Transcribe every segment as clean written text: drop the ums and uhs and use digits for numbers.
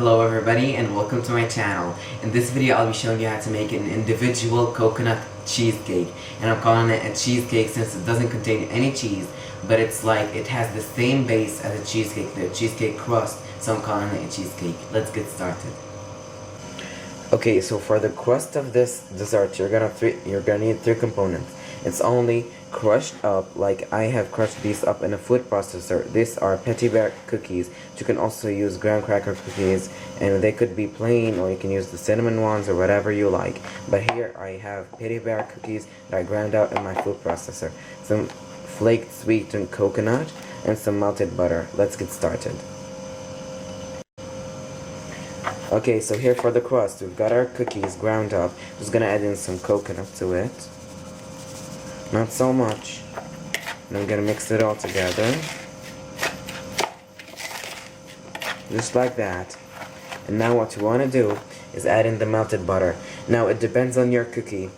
Hello everybody and welcome to my channel. In this video I'll be showing you how to make an individual coconut cheesecake. And I'm calling it a cheesecake since it doesn't contain any cheese, but it's like it has the same base as a cheesecake, the cheesecake crust, so I'm calling it a cheesecake. Let's get started. Okay, so for the crust of this dessert you're gonna need three components. It's only crushed up, like I have crushed these up in a food processor. These are petty bear cookies. You can also use graham cracker cookies, and they could be plain or you can use the cinnamon ones or whatever you like. But here I have petty bear cookies that I ground out in my food processor, some flaked sweetened coconut, and some melted butter. Let's get started. Okay, so here for the crust, we've got our cookies ground up. Just gonna add in some coconut to it. Not so much. And I'm gonna mix it all together. Just like that. And now what you wanna do is add in the melted butter. Now it depends on your cookie.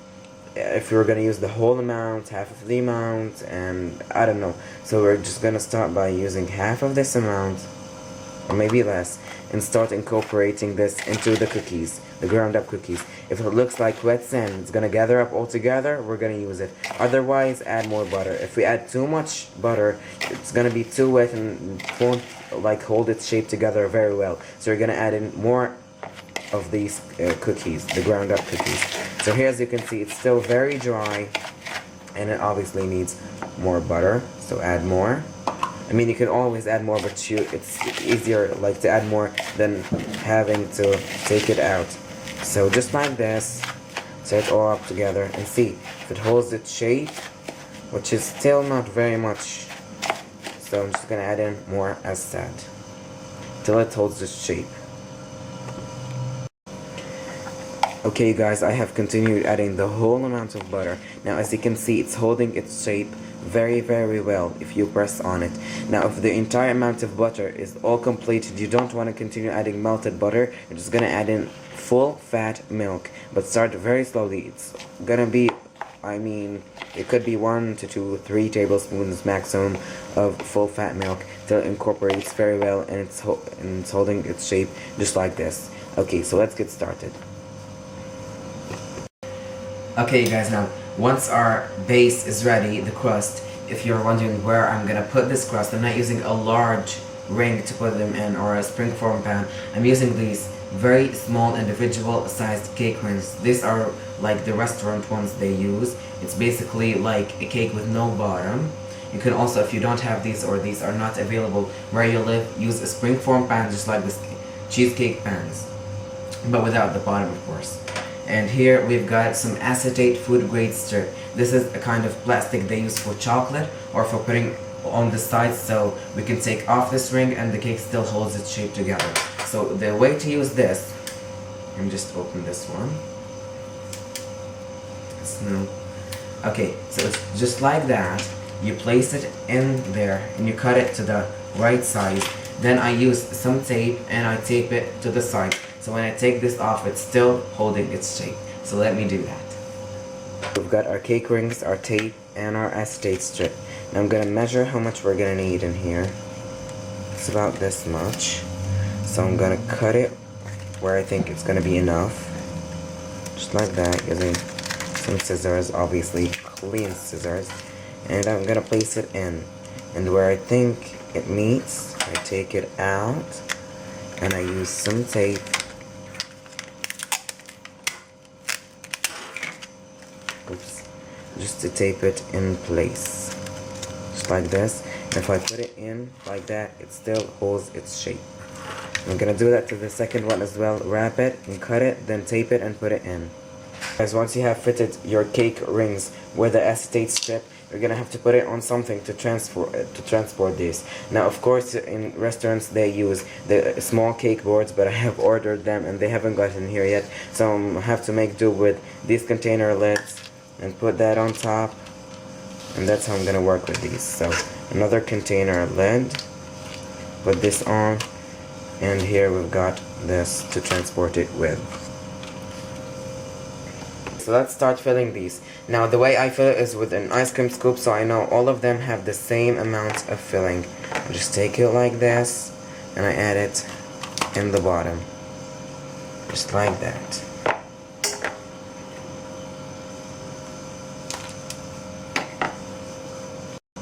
If you're gonna use the whole amount, half of the amount, and I don't know. So we're just gonna start by using half of this amount, or maybe less, and start incorporating this into the cookies, the ground up cookies. If it looks like wet sand, it's gonna gather up all together, we're gonna use it. Otherwise, add more butter. If we add too much butter, it's gonna be too wet and it won't like hold its shape together very well. So you're gonna add in more of these cookies, the ground up cookies. So here, as you can see, it's still very dry, and it obviously needs more butter, so add more. I mean, you can always add more, but it's easier like to add more than having to take it out. So just like this, set it all up together and see if it holds its shape, which is still not very much. So I'm just gonna add in more as said, till it holds its shape. Okay guys, I have continued adding the whole amount of butter. Now as you can see, it's holding its shape very well if you press on it. Now if the entire amount of butter is all completed, you don't want to continue adding melted butter. You're just gonna add in full fat milk, but start very slowly. It's gonna be, I mean, it could be 1 to 2, 3 tablespoons maximum of full fat milk till it incorporates very well and it's holding its shape just like this. Okay, so let's get started. Okay guys, now once our base is ready, the crust, if you're wondering where I'm gonna put this crust, I'm not using a large ring to put them in or a springform pan. I'm using these very small individual sized cake rings. These are like the restaurant ones they use. It's basically like a cake with no bottom. You can also, if you don't have these or these are not available where you live, use a springform pan just like this cheesecake pans, but without the bottom of course. And here we've got some acetate food grade strip. This is a kind of plastic they use for chocolate or for putting on the sides, so we can take off this ring and the cake still holds its shape together. So the way to use this, let me just open this one. Okay, so it's just like that. You place it in there and you cut it to the right size. Then I use some tape and I tape it to the side. So when I take this off, it's still holding its shape. So let me do that. We've got our cake rings, our tape, and our acetate strip. Now I'm gonna measure how much we're gonna need in here. It's about this much. So I'm gonna cut it where I think it's gonna be enough. Just like that, using some scissors, obviously clean scissors. And I'm gonna place it in. And where I think it meets, I take it out and I use some tape just to tape it in place, just like this. And if I put it in like that, it still holds its shape. I'm gonna do that to the second one as well. Wrap it and cut it, then tape it and put it in. Guys, once you have fitted your cake rings with the acetate strip, you're gonna have to put it on something to transport this. Now of course in restaurants they use the small cake boards, but I have ordered them and they haven't gotten here yet, so I have to make do with these container lids and put that on top, and that's how I'm gonna work with these. So another container lid, put this on, and here we've got this to transport it with. So let's start filling these. Now the way I fill it is with an ice cream scoop, so I know all of them have the same amount of filling. I just take it like this and I add it in the bottom, just like that.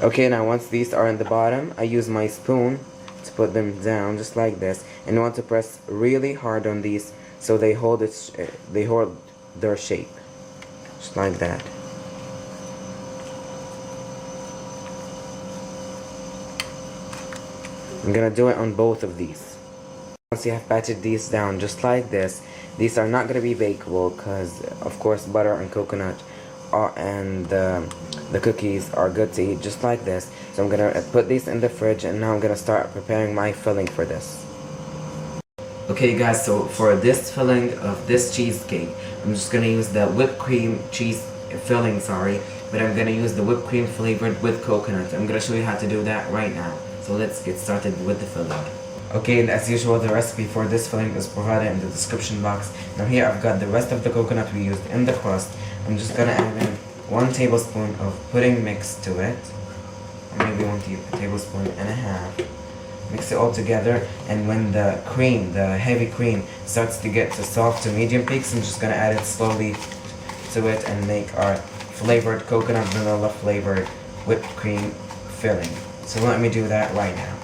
Okay, now once these are in the bottom, I use my spoon to put them down just like this, and you want to press really hard on these so they hold their shape, just like that. I'm gonna do it on both of these. Once you have patted these down just like this, these are not gonna be bakeable because of course butter and coconut and the cookies are good to eat just like this. So I'm gonna put these in the fridge, and now I'm gonna start preparing my filling for this. Okay guys, so for this filling of this cheesecake, I'm just gonna use the whipped cream cheese filling, but I'm gonna use the whipped cream flavored with coconut. I'm gonna show you how to do that right now. So let's get started with the filling. Okay, and as usual, the recipe for this filling is provided in the description box. Now here I've got the rest of the coconut we used in the crust. I'm just gonna add in 1 tablespoon of pudding mix to it, or maybe 1 tablespoon and a half. Mix it all together, and when the cream, the heavy cream, starts to get to soft to medium peaks, I'm just gonna add it slowly to it and make our flavored coconut vanilla flavored whipped cream filling. So let me do that right now.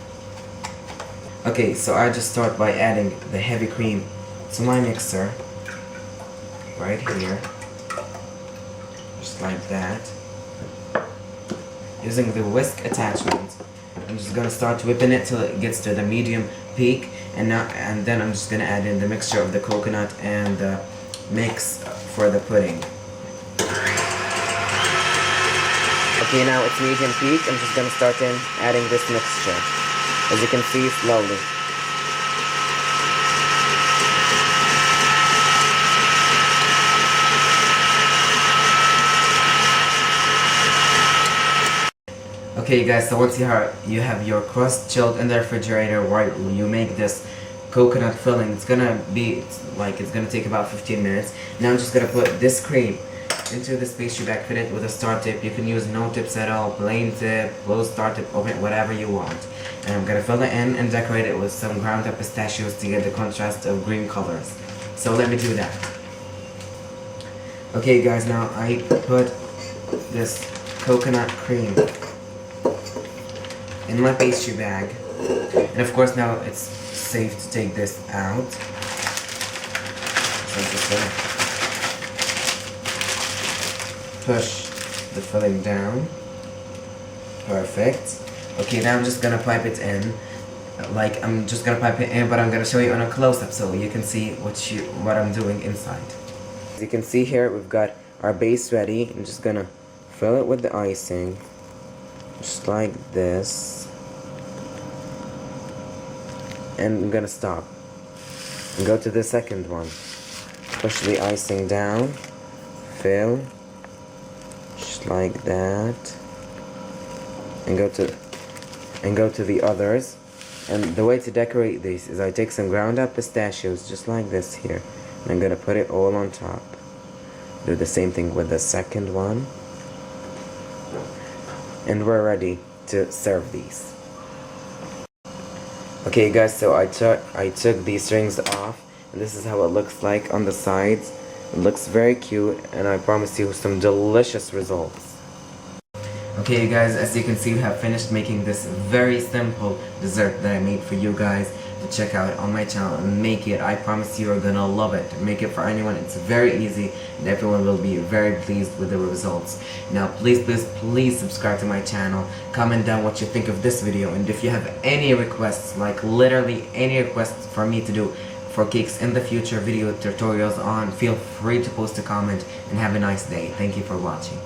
Okay, so I just start by adding the heavy cream to my mixer right here, just like that. Using the whisk attachment, I'm just gonna start whipping it till it gets to the medium peak, and then I'm just gonna add in the mixture of the coconut and the mix for the pudding. Okay, now it's medium peak. I'm just gonna start adding this mixture, as you can see, slowly. Okay guys, so once you have your crust chilled in the refrigerator while you make this coconut filling, it's gonna take about 15 minutes. Now I'm just gonna put this cream into this pastry bag, fit it with a star tip. You can use no tips at all, plain tip, closed star tip, open, whatever you want. And I'm gonna fill it in and decorate it with some ground up pistachios to get the contrast of green colors. So let me do that. Okay guys, now I put this coconut cream in my pastry bag, and of course now it's safe to take this out. So I'm just gonna push the filling down. Perfect. Okay, now I'm just gonna pipe it in. But I'm gonna show you on a close-up so you can see what I'm doing inside. As you can see here, we've got our base ready. I'm just gonna fill it with the icing, just like this, and I'm gonna stop and go to the second one. Push the icing down, fill, just like that, and go to the others. And the way to decorate these is I take some ground up pistachios just like this here, and I'm gonna put it all on top. Do the same thing with the second one, and we're ready to serve these. Okay guys, so I took these rings off, and this is how it looks like on the sides. It looks very cute, and I promise you some delicious results. Okay guys, as you can see, we have finished making this very simple dessert that I made for you guys to check out on my channel and make it. I promise you are gonna love it. Make it for anyone. It's very easy, and everyone will be very pleased with the results. Now please subscribe to my channel, comment down what you think of this video, and if you have any requests, like literally any requests for me to do for cakes in the future, video tutorials on, feel free to post a comment, and have a nice day. Thank you for watching.